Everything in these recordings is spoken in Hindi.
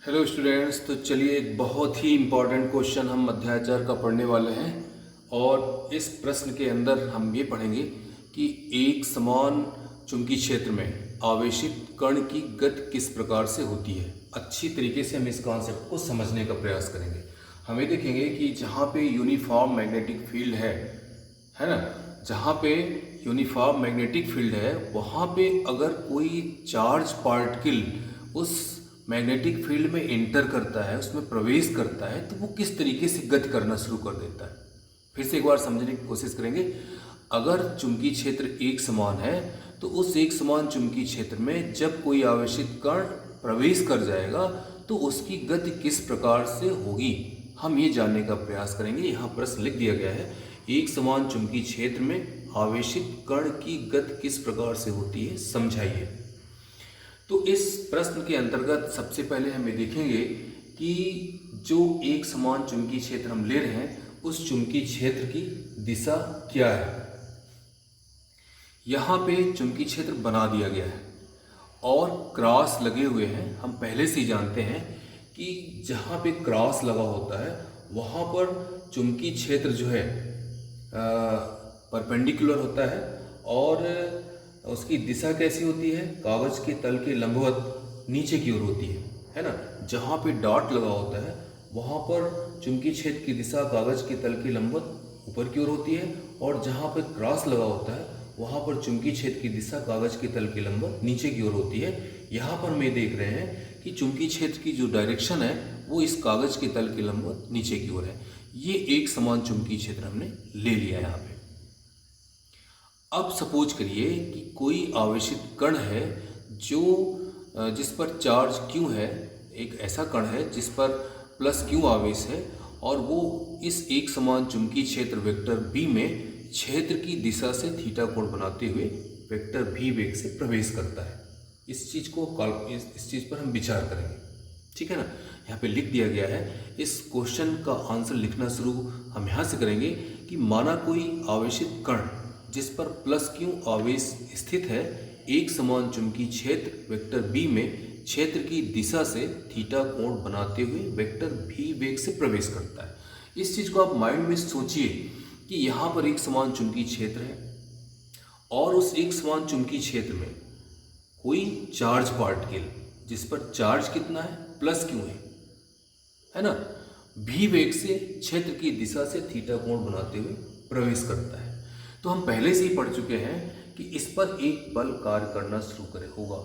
हेलो स्टूडेंट्स, तो चलिए एक बहुत ही इम्पॉर्टेंट क्वेश्चन हम अध्याय 4 का पढ़ने वाले हैं। और इस प्रश्न के अंदर हम ये पढ़ेंगे कि एक समान चुंबकीय क्षेत्र में आवेशित कण की गति किस प्रकार से होती है। अच्छी तरीके से हम इस कॉन्सेप्ट को समझने का प्रयास करेंगे। हमें देखेंगे कि जहाँ पे यूनिफॉर्म मैग्नेटिक फील्ड है ना, जहाँ पे यूनिफॉर्म मैग्नेटिक फील्ड है वहाँ पे अगर कोई चार्ज पार्टिकल उस मैग्नेटिक फील्ड में एंटर करता है, उसमें प्रवेश करता है, तो वो किस तरीके से गति करना शुरू कर देता है। फिर से एक बार समझने की कोशिश करेंगे। अगर चुंबकीय क्षेत्र एक समान है तो उस एक समान चुंबकीय क्षेत्र में जब कोई आवेशित कण प्रवेश कर जाएगा तो उसकी गति किस प्रकार से होगी, हम ये जानने का प्रयास करेंगे। यहाँ प्रश्न लिख दिया गया है, एक समान चुंबकीय क्षेत्र में आवेशित कण की गति किस प्रकार से होती है, समझाइए। तो इस प्रश्न के अंतर्गत सबसे पहले हम ये देखेंगे कि जो एक समान चुंबकीय क्षेत्र हम ले रहे हैं उस चुंबकीय क्षेत्र की दिशा क्या है। यहाँ पे चुंबकीय क्षेत्र बना दिया गया है और क्रॉस लगे हुए हैं। हम पहले से ही जानते हैं कि जहाँ पे क्रॉस लगा होता है वहाँ पर चुंबकीय क्षेत्र जो है परपेंडिकुलर होता है और उसकी दिशा कैसी होती है, कागज के तल के लंबवत नीचे की ओर होती है ना। जहाँ पे डॉट लगा होता है वहाँ पर चुंबकीय क्षेत्र की दिशा कागज के तल के लंबवत ऊपर की ओर होती है और जहाँ पे क्रॉस लगा होता है वहाँ पर चुंबकीय क्षेत्र की दिशा कागज के तल के लंबवत नीचे की ओर होती है। यहाँ पर मैं देख रहे हैं कि चुंबकीय क्षेत्र की जो डायरेक्शन है वो इस कागज के तल के लंबवत नीचे की ओर है। ये एक समान चुंबकीय क्षेत्र हमने ले लिया यहाँ पे। अब सपोज करिए कि कोई आवेशित कण है जो जिस पर चार्ज Q है, एक ऐसा कण है जिस पर प्लस Q आवेश है और वो इस एक समान चुंबकीय क्षेत्र वेक्टर B में क्षेत्र की दिशा से थीटा कोण बनाते हुए वेक्टर V वेग से प्रवेश करता है। इस चीज़ पर हम विचार करेंगे, ठीक है ना। यहाँ पे लिख दिया गया है। इस क्वेश्चन का आंसर लिखना शुरू हम यहाँ से करेंगे कि माना कोई आवेशित कण जिस पर प्लस Q आवेश स्थित है एक समान चुंबकीय क्षेत्र वेक्टर B में क्षेत्र की दिशा से थीटा कोण बनाते हुए वेक्टर V वेग से प्रवेश करता है। इस चीज़ को आप माइंड में सोचिए कि यहाँ पर एक समान चुंबकीय क्षेत्र है और उस एक समान चुंबकीय क्षेत्र में कोई चार्ज पार्टिकल जिस पर चार्ज कितना है, प्लस Q है ना, V वेग से क्षेत्र की दिशा से थीटा कोण बनाते हुए प्रवेश करता है। तो हम पहले से ही पढ़ चुके हैं कि इस पर एक बल कार्य करना शुरू होगा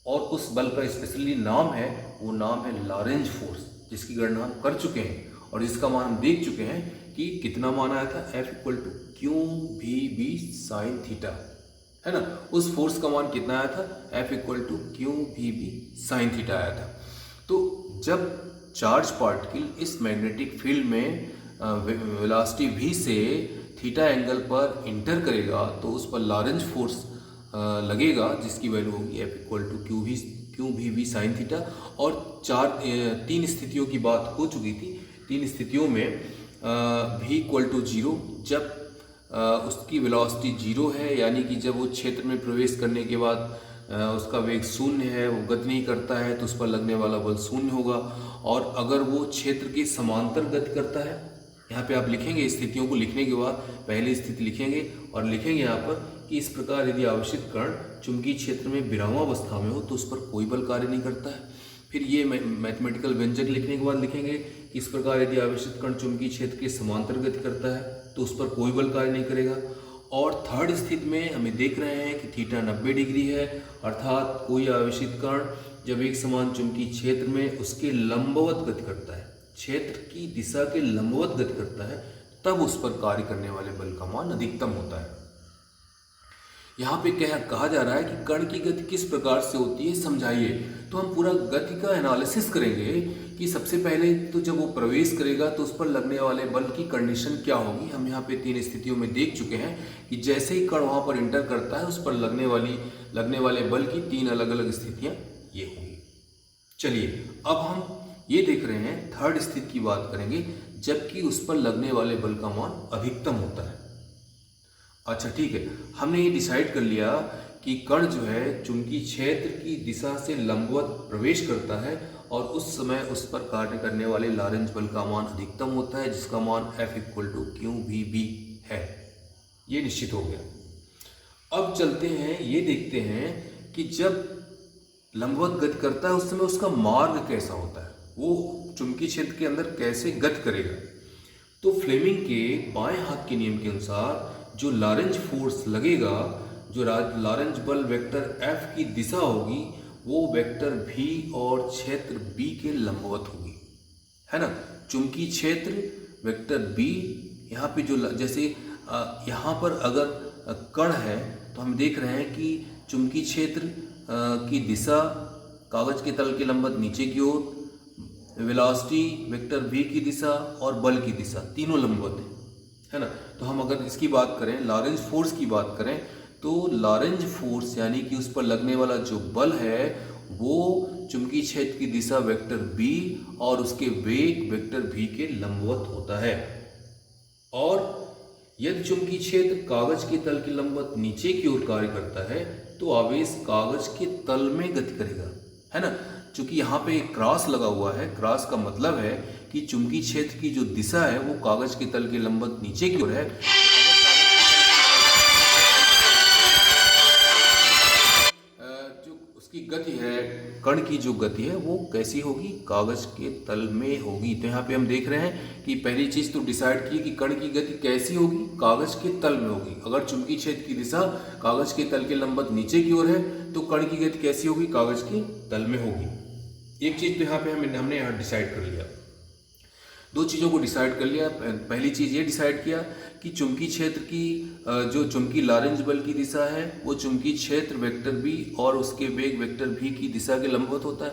और उस बल का स्पेशली नाम है, वो नाम है लॉरेंज फोर्स, जिसकी गणना हम कर चुके हैं और जिसका मान हम देख चुके हैं कि कितना मान आया था, F=q_v_b sin थीटा, है ना। उस फोर्स का मान कितना आया था, F=q_v_b sin थीटा आया था। तो जब चार्ज पार्टिकल इस मैग्नेटिक फील्ड में वेलोसिटी v से थीटा एंगल पर इंटर करेगा तो उस पर लॉरेंज फोर्स लगेगा जिसकी वैल्यू होगी F=q_v_b sin थीटा। और तीन स्थितियों की बात हो चुकी थी। तीन स्थितियों में v=0 जब उसकी वेलोसिटी 0 है, यानी कि जब वो क्षेत्र में प्रवेश करने के बाद उसका वेग शून्य है, वो गति नहीं करता है तो उस पर लगने वाला बल शून्य होगा। और अगर वो क्षेत्र के समांतर गति करता है, यहाँ पे आप लिखेंगे, स्थितियों को लिखने के बाद पहली स्थिति लिखेंगे और लिखेंगे यहाँ पर कि इस प्रकार यदि आवेशित कण चुंबकीय क्षेत्र में विरामावस्था में हो तो उस पर कोई बल कार्य नहीं करता है। फिर ये मैथमेटिकल व्यंजक लिखने के बाद लिखेंगे कि इस प्रकार यदि आवेशित कण चुंबकीय क्षेत्र के समांतर गति करता है तो उस पर कोई बल कार्य नहीं करेगा। और थर्ड स्थिति में हमें देख रहे हैं कि थीटा 90 डिग्री है, अर्थात कोई आवेशित कण जब एक समान चुंबकीय क्षेत्र में उसके लंबवत गति करता है, क्षेत्र की दिशा के लंबवत गति करता है, तब उस पर कार्य करने वाले बल का मान अधिकतम होता है। यहाँ पे कहा जा रहा है कि कण की गति किस प्रकार से होती है, समझाइए। तो हम पूरा गति का एनालिसिस करेंगे कि सबसे पहले तो जब वो प्रवेश करेगा तो उस पर लगने वाले बल की कंडीशन क्या होगी। हम यहाँ पे तीन स्थितियों में देख चुके हैं कि जैसे ही कण वहाँ पर इंटर करता है उस पर लगने वाले बल की तीन अलग अलग स्थितियाँ ये होंगी। चलिए अब हम ये देख रहे हैं थर्ड स्थिति की बात करेंगे, जबकि उस पर लगने वाले बल का मान अधिकतम होता है। अच्छा ठीक है, हमने ये डिसाइड कर लिया कि कण जो है चुंबकीय क्षेत्र की दिशा से लंबवत प्रवेश करता है और उस समय उस पर कार्य करने वाले लॉरेंज बल का मान अधिकतम होता है, जिसका मान F = QVB है। ये निश्चित हो गया। अब चलते हैं, ये देखते हैं कि जब लंबवत गति करता है उस समय उसका मार्ग कैसा होता है, वो चुंबकीय क्षेत्र के अंदर कैसे गति करेगा। तो फ्लेमिंग के बाएं हाथ के नियम के अनुसार जो लॉरेंज फोर्स लगेगा, जो लॉरेंज बल वेक्टर F की दिशा होगी, वो वेक्टर V और क्षेत्र B के लंबवत होगी, है ना। चुंबकीय क्षेत्र वेक्टर B यहाँ पे जो जैसे यहाँ पर अगर कण है तो हम देख रहे हैं कि चुंबकीय क्षेत्र की दिशा कागज के तल के लंबवत नीचे की ओर, वेलोसिटी वेक्टर V की दिशा और बल की दिशा तीनों लंबवत है ना। तो हम अगर इसकी बात करें, लॉरेंज फोर्स की बात करें, तो लॉरेंज फोर्स यानी कि उस पर लगने वाला जो बल है वो चुंबकीय क्षेत्र की दिशा वेक्टर B और उसके वेग वेक्टर V के लंबवत होता है। और यदि चुंबकीय क्षेत्र कागज के तल के लंबवत नीचे की ओर कार्य करता है तो आवेश कागज के तल में गति करेगा, है ना। चूंकि यहाँ पे एक क्रॉस लगा हुआ है, क्रॉस का मतलब है कि चुंबकीय क्षेत्र की जो दिशा है वो कागज के तल के लंबवत नीचे की ओर है। जो उसकी गति है, कण की जो गति है वो कैसी होगी, कागज के तल में होगी। तो यहाँ पे हम देख रहे हैं कि पहली चीज तो डिसाइड की कि कण की गति कैसी होगी, कागज के तल में होगी। अगर चुंबकीय क्षेत्र की दिशा कागज के तल के लंबवत नीचे की ओर है तो कण की गति कैसी होगी, कागज के तल में होगी। एक चीज तो यहाँ पे हमने यहाँ डिसाइड कर लिया, दो चीज़ों को डिसाइड कर लिया। पहली चीज़ ये डिसाइड किया कि चुंबकीय क्षेत्र की जो चुंबकीय लॉरेंज बल की दिशा है वो चुंबकीय क्षेत्र वेक्टर B और उसके वेग वेक्टर V की दिशा के लंबवत होता है।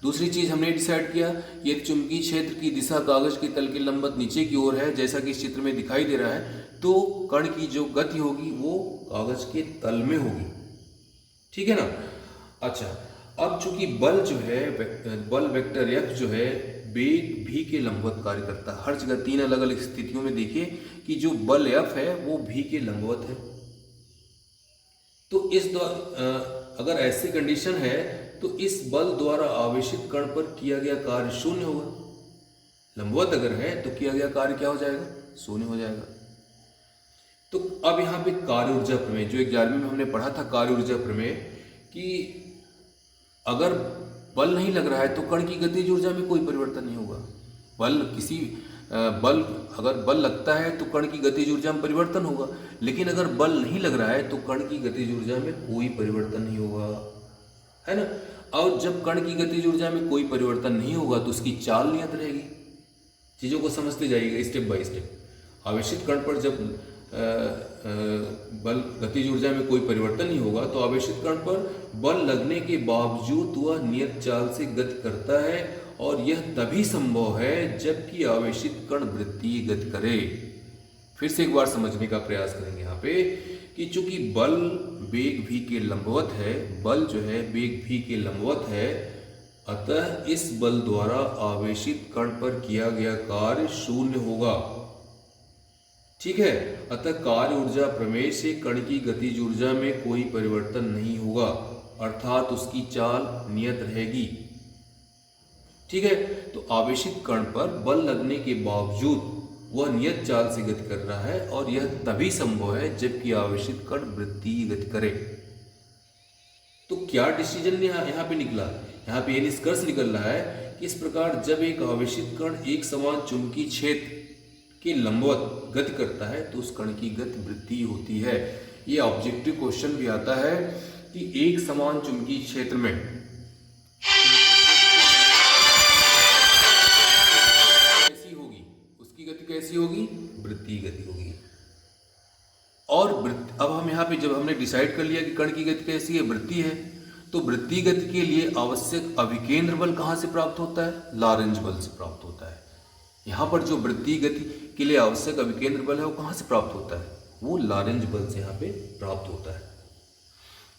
दूसरी चीज़ हमने डिसाइड किया, ये चुंबकीय क्षेत्र की दिशा कागज के तल के लंबवत नीचे की ओर है, जैसा कि इस चित्र में दिखाई दे रहा है, तो कण की जो गति होगी वो कागज के तल में होगी, ठीक है ना। अच्छा, अब चूंकि बल जो है बल वेक्टर F जो है वेग V के लंबवत कार्य करता है। हर जगह तीन अलग अलग स्थितियों में देखिए कि जो बल F है वो V के लंबवत है। तो इस अगर ऐसी कंडीशन है तो इस बल द्वारा आवेशित कण पर किया गया कार्य शून्य होगा। लंबवत अगर है तो किया गया कार्य क्या हो जाएगा, शून्य हो जाएगा। तो अब यहाँ पे कार्य ऊर्जा प्रमेय जो 11वीं में हमने पढ़ा था, कार्य ऊर्जा प्रमेय, कि अगर बल नहीं लग रहा है तो कण की गतिज ऊर्जा में कोई परिवर्तन नहीं होगा। अगर बल लगता है तो कण की गतिज ऊर्जा में परिवर्तन होगा, लेकिन अगर बल नहीं लग रहा है तो कण की गतिज ऊर्जा में कोई परिवर्तन नहीं होगा, है ना। और जब कण की गतिज ऊर्जा में कोई परिवर्तन नहीं होगा तो उसकी चाल नियत रहेगी। चीज़ों को समझते जाइएगा स्टेप बाय स्टेप। आवेशित कण पर जब बल गतिज ऊर्जा में कोई परिवर्तन नहीं होगा तो आवेशित कण पर बल लगने के बावजूद वह नियत चाल से गति करता है, और यह तभी संभव है जबकि आवेशित कण वृत्तीय गति करे। फिर से एक बार समझने का प्रयास करेंगे यहाँ पे कि चूंकि बल वेग V के लंबवत है, बल जो है वेग V के लंबवत है, अतः इस बल द्वारा आवेशित कण पर किया गया कार्य शून्य होगा, ठीक है। अतः कार्य ऊर्जा प्रमेय से कण की गतिज ऊर्जा में कोई परिवर्तन नहीं होगा, अर्थात उसकी चाल नियत रहेगी, ठीक है। तो आवेशित कण पर बल लगने के बावजूद वह नियत चाल से गति कर रहा है, और यह तभी संभव है जबकि आवेशित कण वृत्तीय गति करे। तो क्या डिसीजन यहाँ पे निकला, यहाँ पे यह निष्कर्ष निकल रहा है कि इस प्रकार जब एक आवेशित कण एक समान चुंबकीय क्षेत्र के लंबवत गति करता है तो उस कण की गति वृत्तीय होती है। ये ऑब्जेक्टिव क्वेश्चन भी आता है कि एक समान चुंबकीय क्षेत्र में कैसी होगी, उसकी गति कैसी होगी, वृत्तीय गति होगी। और अब हम यहाँ पे जब हमने डिसाइड कर लिया कि कण की गति कैसी है, वृत्तीय है, तो वृत्तीय गति के लिए आवश्यक अभिकेंद्र बल कहाँ से प्राप्त होता है, लॉरेंज बल से प्राप्त होता है। यहाँ पर जो वृत्तीय गति के लिए आवश्यक अभिकेंद्र बल है वो कहाँ से प्राप्त होता है, वो लॉरेंज बल से यहाँ पे प्राप्त होता है।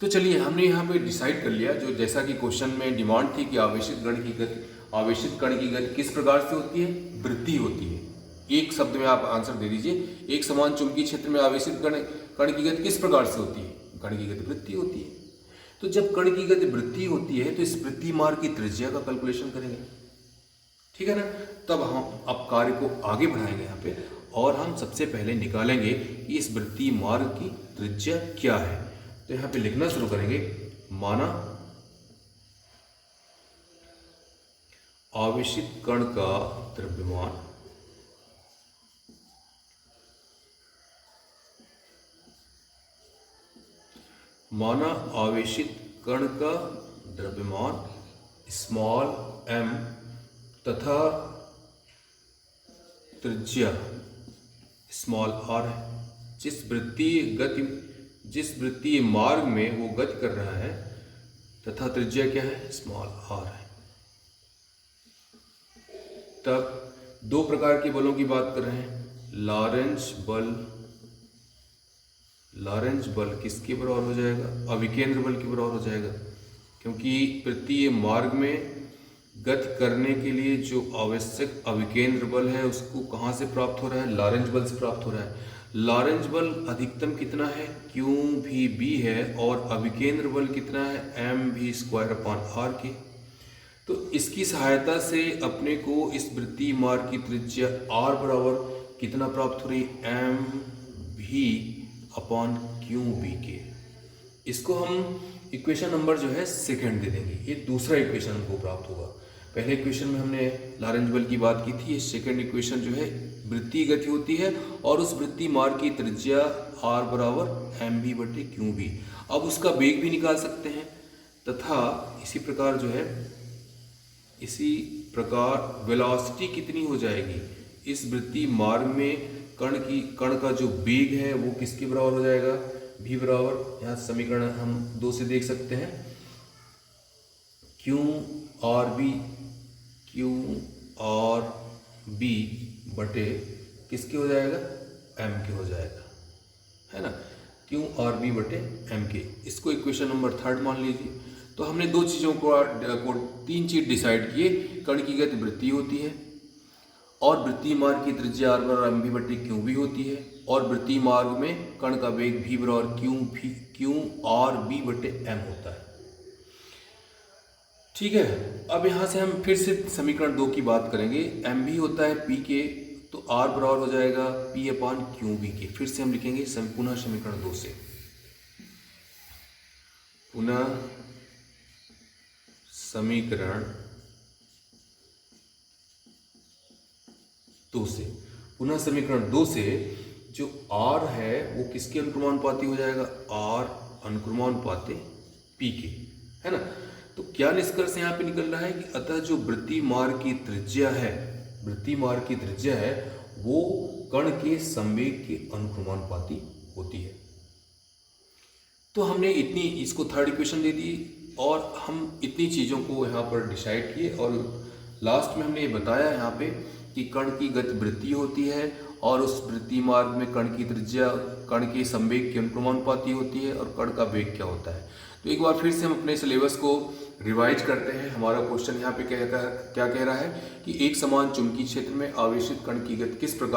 तो चलिए हमने यहाँ पे डिसाइड कर लिया, जो जैसा कि क्वेश्चन में डिमांड थी कि आवेशित कण की गति किस प्रकार से होती है, वृत्तीय होती है। एक शब्द में आप आंसर दे दीजिए, एक समान चुंबकीय क्षेत्र में आवेशित कण की गति किस प्रकार से होती है, कण की गति वृत्तीय होती है। तो जब कण की गति वृत्तीय होती है तो इस वृत्तीय मार्ग की त्रिज्या का कैलकुलेशन करेंगे, ठीक है ना। तब हम अब कार्य को आगे बढ़ाएंगे यहाँ पे, और हम सबसे पहले निकालेंगे कि इस वृत्तीय मार्ग की त्रिज्या क्या है। तो यहाँ पे लिखना शुरू करेंगे, माना आवेशित कण का द्रव्यमान स्मॉल m तथा त्रिज्या स्मॉल r है। जिस वृत्तीय मार्ग में वो गति कर रहा है तथा त्रिज्या क्या है, स्मॉल r है। तब दो प्रकार के बलों की बात कर रहे हैं। लॉरेंज बल किसके बराबर हो जाएगा, अविकेंद्र बल के बराबर हो जाएगा, क्योंकि वृत्तीय मार्ग में गति करने के लिए जो आवश्यक अविकेंद्र बल है उसको कहाँ से प्राप्त हो रहा है, लॉरेंज बल से प्राप्त हो रहा है। लॉरेंज बल अधिकतम कितना है, QVB है, और अविकेंद्र बल कितना है, mv²/r के। तो इसकी सहायता से अपने को इस वृत्तीय मार्ग की त्रिज्या r बराबर कितना प्राप्त हो रही, mv/QB के। इसको हम इक्वेशन नंबर जो है सेकंड दे देंगे, ये दूसरा इक्वेशन हमको प्राप्त होगा। पहले इक्वेशन में हमने लॉरेंज बल की बात की थी, ये सेकंड इक्वेशन जो है वृत्तीय गति होती है और उस वृत्तीय मार्ग की त्रिज्या r बराबर mv/QB। अब उसका वेग भी निकाल सकते हैं, तथा इसी प्रकार वेलोसिटी कितनी हो जाएगी, इस वृत्तीय मार्ग में कण का जो वेग है वो किसके बराबर हो जाएगा, v बराबर, यहाँ समीकरण हम 2 से देख सकते हैं, QRB बटे किसके हो जाएगा, m के हो जाएगा, है ना, QRB बटे m के। इसको इक्वेशन नंबर 3 मान लीजिए। तो हमने दो चीज़ों को तीन चीज डिसाइड किए, कण की गति वृत्तीय होती है और वृत्तीय मार्ग की त्रिज्या r बराबर mv/QB होती है, और वृत्तीय मार्ग में कण का वेग v बराबर QRB/m होता है, ठीक है। अब यहाँ से हम फिर से समीकरण 2 की बात करेंगे। mv होता है p के, तो r बराबर हो जाएगा p/QB के। फिर से हम लिखेंगे पुनः समीकरण 2 से, पुनः समीकरण 2 से जो r है वो किसके अनुक्रमानुपाती हो जाएगा, r अनुक्रमानुपाती p के, है ना। तो क्या निष्कर्ष यहाँ पे निकल रहा है कि अतः जो वृत्तीय मार्ग की त्रिज्या है वो कण के संवेग के अनुक्रमानुपाती होती है। तो हमने इसको थर्ड इक्वेशन दे दी और हम इतनी चीज़ों को यहाँ पर डिसाइड किए, और लास्ट में हमने ये बताया यहाँ पे कि कण की गति वृत्तीय होती है और उस वृत्तीय मार्ग में कण की त्रिज्या कण के संवेग के अनुक्रमानुपाती होती है, और कण का वेग क्या होता है। तो एक बार फिर से हम अपने सिलेबस को रिवाइज करते हैं। हमारा क्वेश्चन यहाँ पे क्या कह रहा है कि एक समान चुंबकीय क्षेत्र में आवेशित कण की गति किस प्रकार